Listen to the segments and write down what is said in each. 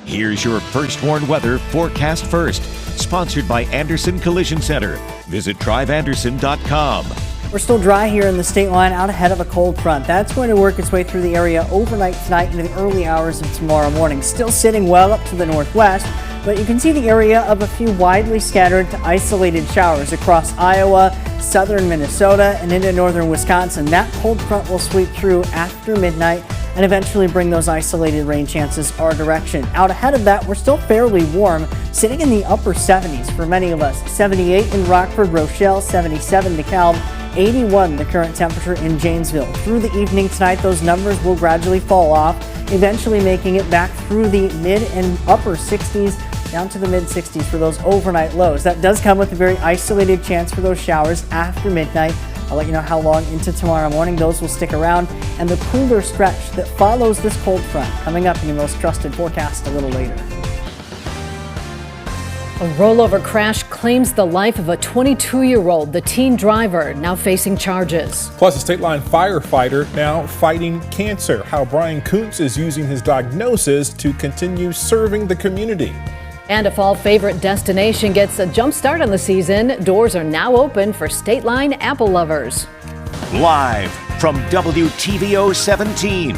Here's your First Warn Weather forecast first, sponsored by Anderson Collision Center. Visit driveanderson.com. We're still dry here in the state line out ahead of a cold front. That's going to work its way through the area overnight tonight into the early hours of tomorrow morning. Still sitting well up to the northwest, but you can see the area of a few widely scattered to isolated showers across Iowa, southern Minnesota, and into northern Wisconsin. That cold front will sweep through after midnight and eventually bring those isolated rain chances our direction. Out ahead of that, we're still fairly warm, sitting in the upper 70s for many of us. 78 in Rockford, Rochelle, 77 DeKalb, 81 the current temperature in Janesville. Through the evening tonight, those numbers will gradually fall off, eventually making it back through the mid and upper 60s down to the mid 60s for those overnight lows. That does come with a very isolated chance for those showers after midnight. I'll let you know how long into tomorrow morning those will stick around, and the cooler stretch that follows this cold front coming up in your most trusted forecast a little later. A rollover crash claims the life of a 22-year-old, the teen driver, now facing charges. Plus, a state line firefighter now fighting cancer. How Brian Kunce is using his diagnosis to continue serving the community. And a fall favorite destination gets a jump start on the season. Doors are now open for state line apple lovers. Live from WTVO 17.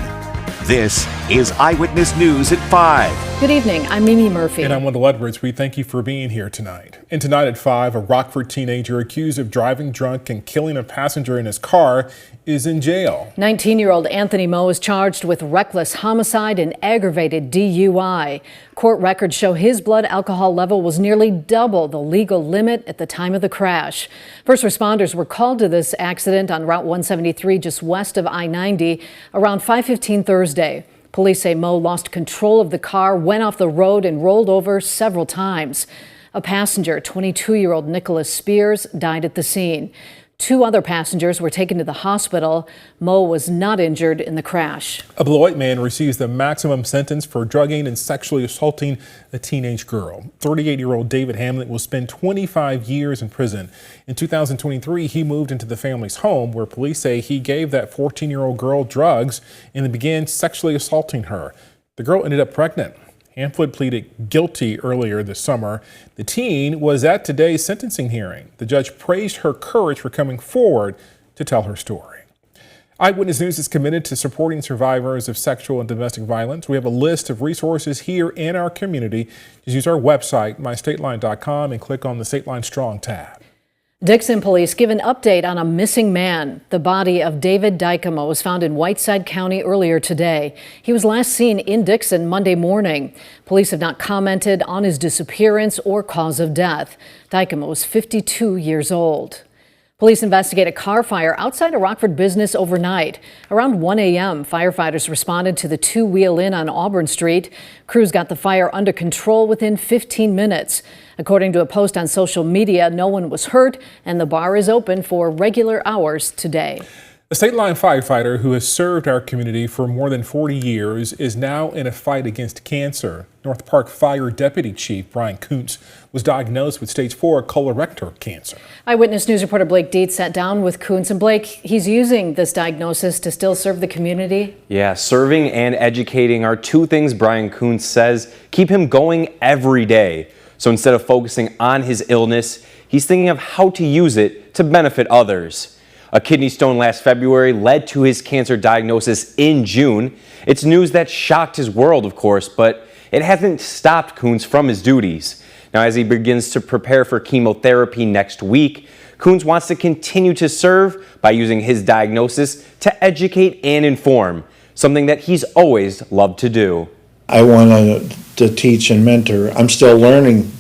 This is Eyewitness News at 5. Good evening, I'm Mimi Murphy. And I'm Wendell Edwards. We thank you for being here tonight. And tonight at 5, a Rockford teenager accused of driving drunk and killing a passenger in his car is in jail. 19-year-old Anthony Moe is charged with reckless homicide and aggravated DUI. Court records show his blood alcohol level was nearly double the legal limit at the time of the crash. First responders were called to this accident on Route 173 just west of I-90 around 5:15 Thursday. Police say Moe lost control of the car, went off the road and rolled over several times. A passenger, 22-year-old Nicholas Spears, died at the scene. 2 other passengers were taken to the hospital. Moe was not injured in the crash. A Beloit man receives the maximum sentence for drugging and sexually assaulting a teenage girl. 38-year-old David Hamlet will spend 25 years in prison. In 2023, he moved into the family's home where police say he gave that 14-year-old girl drugs and then began sexually assaulting her. The girl ended up pregnant. Hamlet pleaded guilty earlier this summer. The teen was at today's sentencing hearing. The judge praised her courage for coming forward to tell her story. Eyewitness News is committed to supporting survivors of sexual and domestic violence. We have a list of resources here in our community. Just use our website, mystateline.com, and click on the State Line Strong tab. Dixon police give an update on a missing man. The body of David Dykema was found in Whiteside County earlier today. He was last seen in Dixon Monday morning. Police have not commented on his disappearance or cause of death. Dykema was 52 years old. Police investigate a car fire outside a Rockford business overnight. Around 1 a.m., firefighters responded to the 2-wheel inn on Auburn Street. Crews got the fire under control within 15 minutes. According to a post on social media, no one was hurt, and the bar is open for regular hours today. A state line firefighter who has served our community for more than 40 years is now in a fight against cancer. North Park Fire Deputy Chief Brian Kunce was diagnosed with stage 4 colorectal cancer. Eyewitness News reporter Blake Dietz sat down with Kunce. And Blake, he's using this diagnosis to still serve the community? Yeah, serving and educating are 2 things Brian Kunce says keep him going every day. So instead of focusing on his illness, he's thinking of how to use it to benefit others. A kidney stone last February led to his cancer diagnosis in June. It's news that shocked his world, of course, but it hasn't stopped Kunce from his duties. Now, as he begins to prepare for chemotherapy next week, Kunce wants to continue to serve by using his diagnosis to educate and inform, something that he's always loved to do. I want to teach and mentor. I'm still learning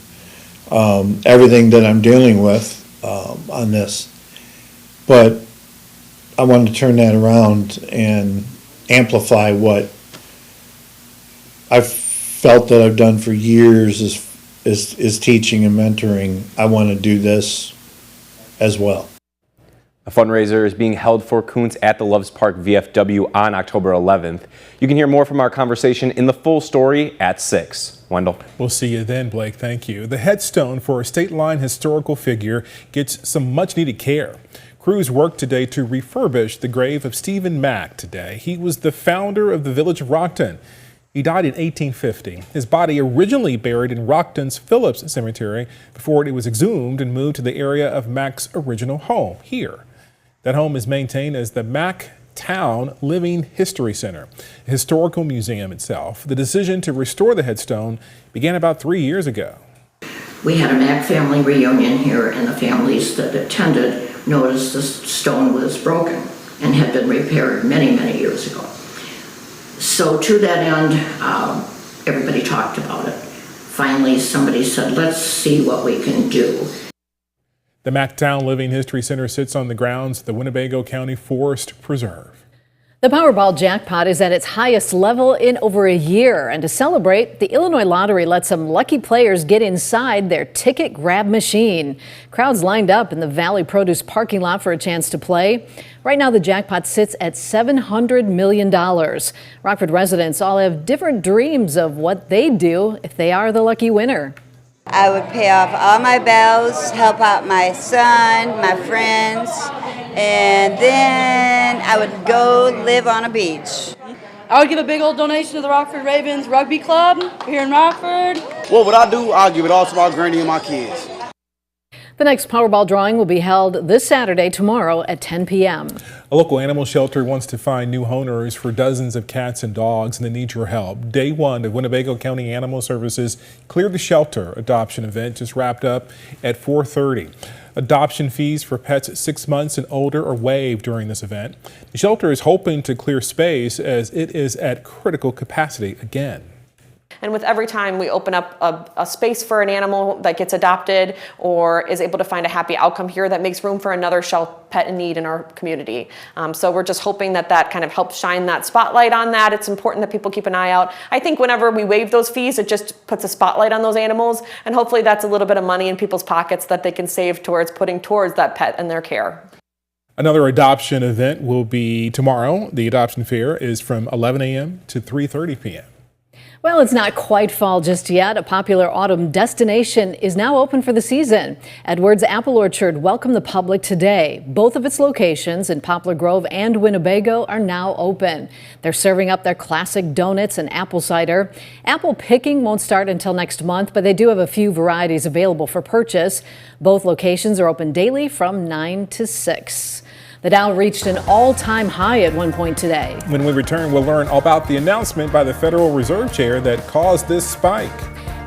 everything that I'm dealing with on this. But I want to turn that around and amplify what I've felt that I've done for years is teaching and mentoring. I want to do this as well. A fundraiser is being held for Kunce at the Loves Park VFW on October 11th. You can hear more from our conversation in the full story at 6. Wendell. We'll see you then, Blake. Thank you. The headstone for a state line historical figure gets some much needed care. Crews worked today to refurbish the grave of Stephen Mach today. He was the founder of the village of Rockton. He died in 1850. His body originally buried in Rockton's Phillips Cemetery before it was exhumed and moved to the area of Mach's original home here. That home is maintained as the Mach Town Living History Center, a historical museum itself. The decision to restore the headstone began about 3 years ago. We had a Mach family reunion here, and the families that attended noticed the stone was broken and had been repaired many, many years ago. So to that end, everybody talked about it. Finally, somebody said, let's see what we can do. The Mach Town Living History Center sits on the grounds of the Winnebago County Forest Preserve. The Powerball jackpot is at its highest level in over a year, and to celebrate, the Illinois Lottery let some lucky players get inside their ticket grab machine. Crowds lined up in the Valley Produce parking lot for a chance to play. Right now, the jackpot sits at $700 million. Rockford residents all have different dreams of what they'd do if they are the lucky winner. I would pay off all my bills, help out my son, my friends, and then I would go live on a beach. I would give a big old donation to the Rockford Ravens Rugby Club here in Rockford. What would I do? I'll give it all to my granny and my kids. The next Powerball drawing will be held this Saturday, tomorrow at 10 p.m. A local animal shelter wants to find new owners for dozens of cats and dogs, and they need your help. Day one of Winnebago County Animal Services Clear the Shelter adoption event just wrapped up at 4:30. Adoption fees for pets 6 months and older are waived during this event. The shelter is hoping to clear space as it is at critical capacity again. And with every time we open up a space for an animal that gets adopted or is able to find a happy outcome here, that makes room for another pet in need in our community. So we're just hoping that that kind of helps shine that spotlight on that. It's important that people keep an eye out. I think whenever we waive those fees, it just puts a spotlight on those animals, and hopefully that's a little bit of money in people's pockets that they can save towards putting towards that pet and their care. Another adoption event will be tomorrow. The adoption fair is from 11 a.m. to 3:30 p.m. Well, it's not quite fall just yet. A popular autumn destination is now open for the season. Edwards Apple Orchard welcomed the public today. Both of its locations in Poplar Grove and Winnebago are now open. They're serving up their classic donuts and apple cider. Apple picking won't start until next month, but they do have a few varieties available for purchase. Both locations are open daily from 9 to 6. The Dow reached an all-time high at one point today. When we return, we'll learn all about the announcement by the Federal Reserve Chair that caused this spike.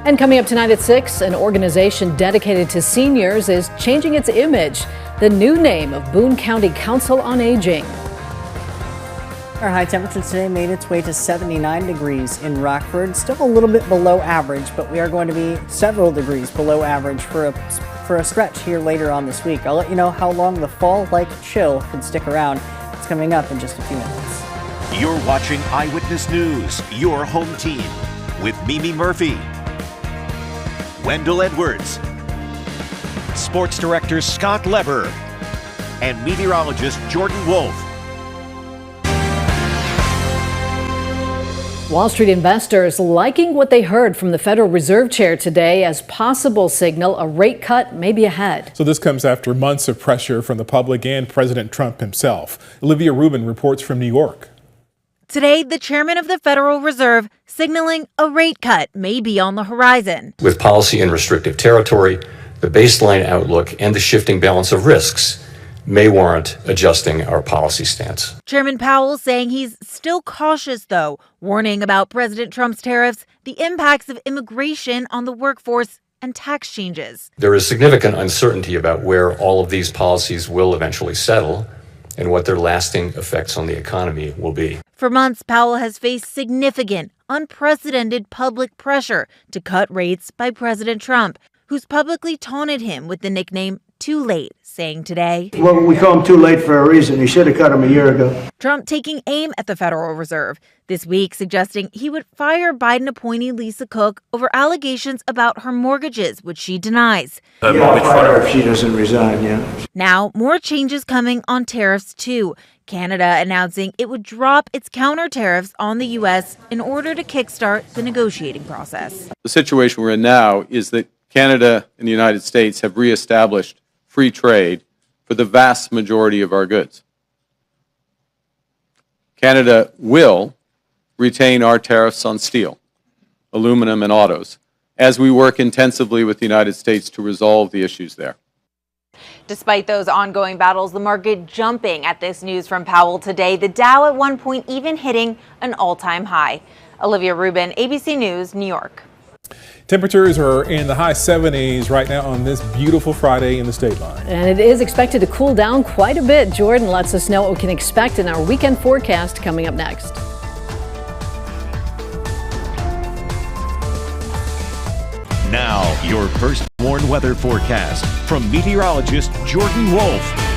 And coming up tonight at 6, an organization dedicated to seniors is changing its image. The new name of Boone County Council on Aging. Our high temperature today made its way to 79 degrees in Rockford. Still a little bit below average, but we are going to be several degrees below average for a stretch here later on this week. I'll let you know how long the fall-like chill can stick around. It's coming up in just a few minutes. You're watching Eyewitness News, your home team, with Mimi Murphy, Wendell Edwards, Sports Director Scott Lever, and meteorologist Jordan Wolf. Wall Street investors liking what they heard from the Federal Reserve Chair today as possible signal a rate cut may be ahead. So this comes after months of pressure from the public and President Trump himself. Olivia Rubin reports from New York. Today, the chairman of the Federal Reserve signaling a rate cut may be on the horizon. With policy in restrictive territory, the baseline outlook and the shifting balance of risks may warrant adjusting our policy stance. Chairman Powell saying he's still cautious, though, warning about President Trump's tariffs, the impacts of immigration on the workforce, and tax changes. There is significant uncertainty about where all of these policies will eventually settle and what their lasting effects on the economy will be. For months, Powell has faced significant, unprecedented public pressure to cut rates by President Trump, who's publicly taunted him with the nickname too late, saying today, well, we call him too late for a reason. He should have cut him a year ago. Trump taking aim at the Federal Reserve this week, suggesting he would fire Biden appointee Lisa Cook over allegations about her mortgages, which she denies. I'll fire her if she doesn't resign, yeah. Now, more changes coming on tariffs, too. Canada announcing it would drop its counter tariffs on the U.S. in order to kickstart the negotiating process. The situation we're in now is that Canada and the United States have reestablished free trade for the vast majority of our goods. Canada will retain our tariffs on steel, aluminum, and autos, as we work intensively with the United States to resolve the issues there. Despite those ongoing battles, the market jumping at this news from Powell today. The Dow at one point even hitting an all-time high. Olivia Rubin, ABC News, New York. Temperatures are in the high 70s right now on this beautiful Friday in the state line. And it is expected to cool down quite a bit. Jordan lets us know what we can expect in our weekend forecast coming up next. Now, your first warn weather forecast from meteorologist Jordan Wolf.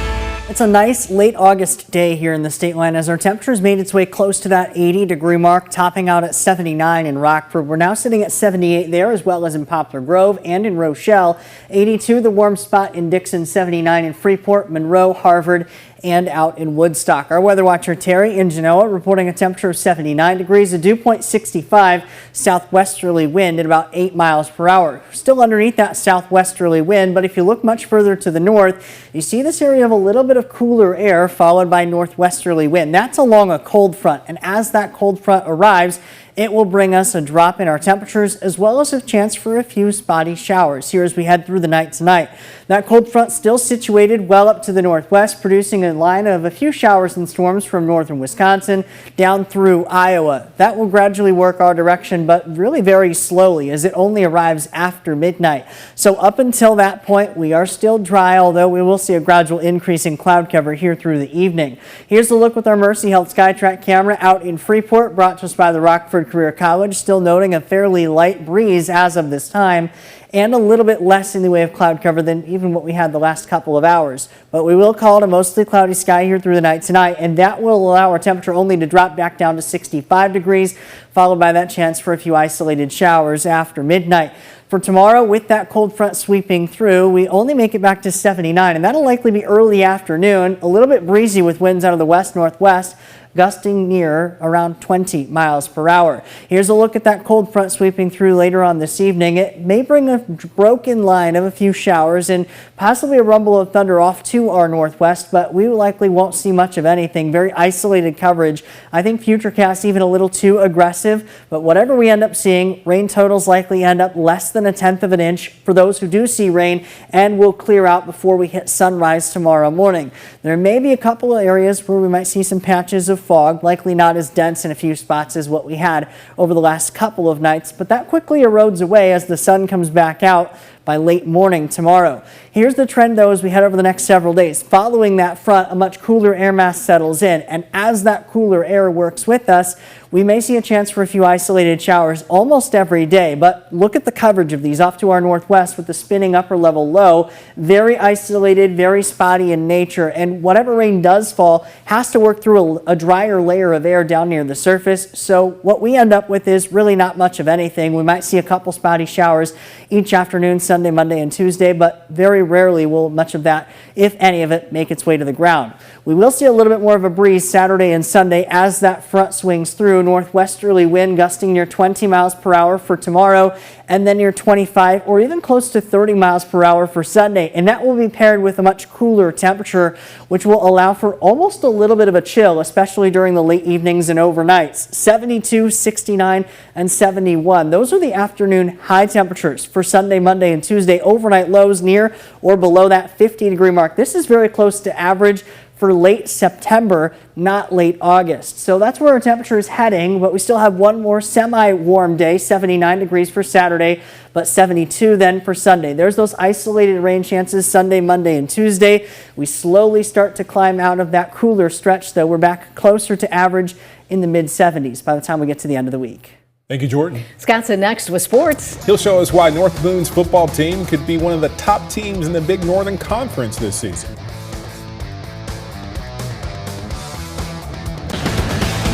It's a nice late August day here in the state line as our temperatures made its way close to that 80-degree mark, topping out at 79 in Rockford. We're now sitting at 78 there, as well as in Poplar Grove and in Rochelle. 82, the warm spot in Dixon, 79 in Freeport, Monroe, Harvard, and out in Woodstock. Our weather watcher Terry in Genoa reporting a temperature of 79 degrees, a dew point 65, southwesterly wind at about 8 miles per hour. Still underneath that southwesterly wind, but if you look much further to the north, you see this area of a little bit of cooler air followed by northwesterly wind. That's along a cold front, and as that cold front arrives, it will bring us a drop in our temperatures as well as a chance for a few spotty showers here as we head through the night tonight. That cold front still situated well up to the northwest, producing a line of a few showers and storms from northern Wisconsin down through Iowa. That will gradually work our direction, but really very slowly as it only arrives after midnight. So up until that point, we are still dry, although we will see a gradual increase in cloud cover here through the evening. Here's a look with our Mercy Health SkyTrack camera out in Freeport, brought to us by the Rockford Career College. Still noting a fairly light breeze as of this time and a little bit less in the way of cloud cover than even what we had the last couple of hours. But we will call it a mostly cloudy sky here through the night tonight, and that will allow our temperature only to drop back down to 65 degrees, followed by that chance for a few isolated showers after midnight. For tomorrow, with that cold front sweeping through, we only make it back to 79, and that'll likely be early afternoon, a little bit breezy with winds out of the west-northwest, gusting near around 20 miles per hour. Here's a look at that cold front sweeping through later on this evening. It may bring a broken line of a few showers and possibly a rumble of thunder off to our northwest, but we likely won't see much of anything. Very isolated coverage. I think Futurecast even a little too aggressive, but whatever we end up seeing, rain totals likely end up less than 1/10 of an inch for those who do see rain, and will clear out before we hit sunrise tomorrow morning. There may be a couple of areas where we might see some patches of fog, likely not as dense in a few spots as what we had over the last couple of nights, but that quickly erodes away as the sun comes back out by late morning tomorrow. Here's the trend though as we head over the next several days. Following that front, a much cooler air mass settles in, and as that cooler air works with us, we may see a chance for a few isolated showers almost every day. But look at the coverage of these off to our northwest with the spinning upper level low. Very isolated, very spotty in nature, and whatever rain does fall has to work through a drier layer of air down near the surface. So what we end up with is really not much of anything. We might see a couple spotty showers each afternoon, Sunday, Monday, and Tuesday, but very rarely will much of that, if any of it, make its way to the ground. We will see a little bit more of a breeze Saturday and Sunday as that front swings through. Northwesterly wind gusting near 20 miles per hour for tomorrow, and then near 25 or even close to 30 miles per hour for Sunday. And that will be paired with a much cooler temperature, which will allow for almost a little bit of a chill, especially during the late evenings and overnights. 72, 69, and 71. Those are the afternoon high temperatures for Sunday, Monday, and Tuesday. Overnight lows near or below that 50-degree mark. This is very close to average for late September, not late August. So that's where our temperature is heading, but we still have one more semi-warm day, 79 degrees for Saturday, but 72 then for Sunday. There's those isolated rain chances Sunday, Monday, and Tuesday. We slowly start to climb out of that cooler stretch, though. We're back closer to average in the mid-70s by the time we get to the end of the week. Thank you, Jordan. Scott's next with sports. He'll show us why North Boone's football team could be one of the top teams in the Big Northern Conference this season.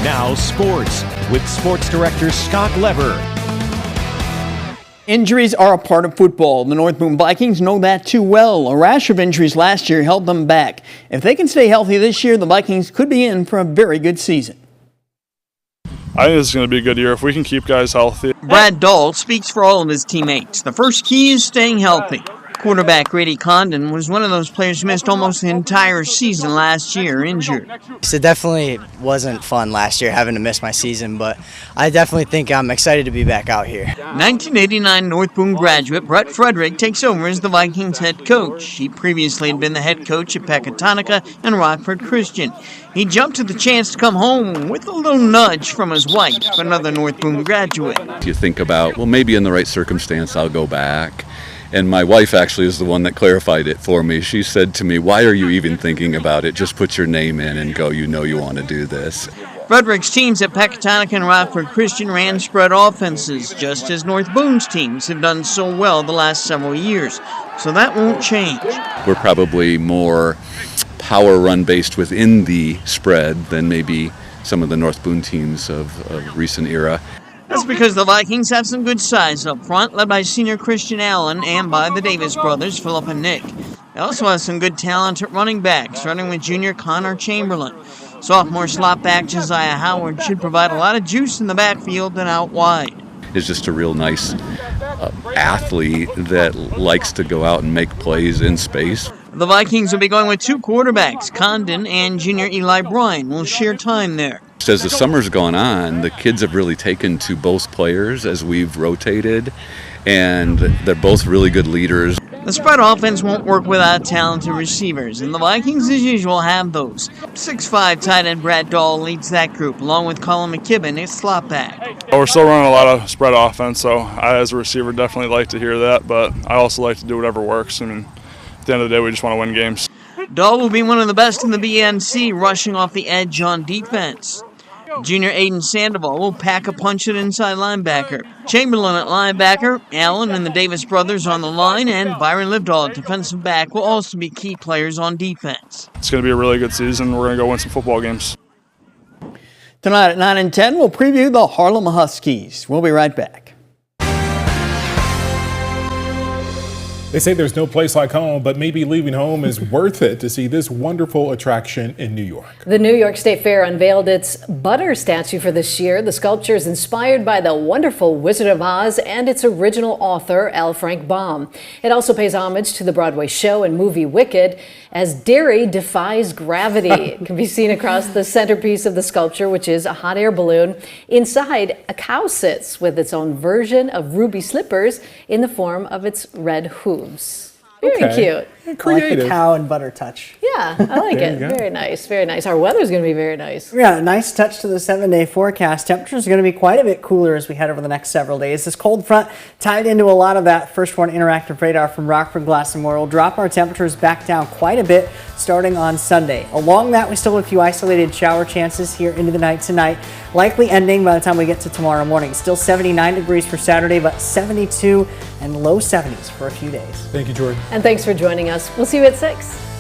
Now sports with sports director Scott Lever. Injuries are a part of football. The North Boone Vikings know that too well. A rash of injuries last year held them back. If they can stay healthy this year, the Vikings could be in for a very good season. I think this is going to be a good year if we can keep guys healthy. Brad Dahl speaks for all of his teammates. The first key is staying healthy. Quarterback Grady Condon was one of those players who missed almost the entire season last year injured. So it definitely wasn't fun last year having to miss my season, but I definitely think I'm excited to be back out here. 1989 North Boone graduate Brett Frederick takes over as the Vikings head coach. He previously had been the head coach at Pecatonica and Rockford Christian. He jumped at the chance to come home with a little nudge from his wife, another North Boone graduate. You think about, well, maybe in the right circumstance I'll go back. And my wife actually is the one that clarified it for me. She said to me, why are you even thinking about it? Just put your name in and go, you know you want to do this. Frederick's teams at Pecatonica and Rockford Christian ran spread offenses, just as North Boone's teams have done so well the last several years. So that won't change. We're probably more power run based within the spread than maybe some of the North Boone teams of recent era. That's because the Vikings have some good size up front, led by senior Christian Allen and by the Davis brothers, Philip and Nick. They also have some good talent at running back, starting with junior Connor Chamberlain. Sophomore slot back Josiah Howard should provide a lot of juice in the backfield and out wide. Is just a real nice athlete that likes to go out and make plays in space. The Vikings will be going with two quarterbacks. Condon and junior Eli Bryan will share time there. As the summer's gone on, the kids have really taken to both players as we've rotated, and they're both really good leaders. The spread offense won't work without talented receivers, and the Vikings, as usual, have those. 6'5" tight end Brad Dahl leads that group, along with Colin McKibben, his slot back. We're still running a lot of spread offense, so I, as a receiver, definitely like to hear that, but I also like to do whatever works. I mean, at the end of the day, we just want to win games. Dahl will be one of the best in the BNC, rushing off the edge on defense. Junior Aiden Sandoval will pack a punch at inside linebacker. Chamberlain at linebacker, Allen and the Davis brothers on the line, and Byron Livedall at defensive back will also be key players on defense. It's going to be a really good season. We're going to go win some football games. Tonight at 9 and 10, we'll preview the Harlem Huskies. We'll be right back. They say there's no place like home, but maybe leaving home is worth it to see this wonderful attraction in New York. The New York State Fair unveiled its Butter statue for this year. The sculpture is inspired by the wonderful Wizard of Oz and its original author, L. Frank Baum. It also pays homage to the Broadway show and movie Wicked, as Derry defies gravity. It can be seen across the centerpiece of the sculpture, which is a hot air balloon. Inside, a cow sits with its own version of ruby slippers in the form of its red hooves. Very cute. Creative. I like the cow and butter touch. Yeah, I like it. Very nice, very nice. Our weather's going to be very nice. Yeah, nice touch to the 7-day forecast. Temperatures are going to be quite a bit cooler as we head over the next several days. This cold front tied into a lot of that First Warn interactive radar from Rockford Glass and More will drop our temperatures back down quite a bit starting on Sunday. Along that, we still have a few isolated shower chances here into the night tonight, likely ending by the time we get to tomorrow morning. Still 79 degrees for Saturday, but 72 and low 70s for a few days. Thank you, Jordan. And thanks for joining us. We'll see you at 6.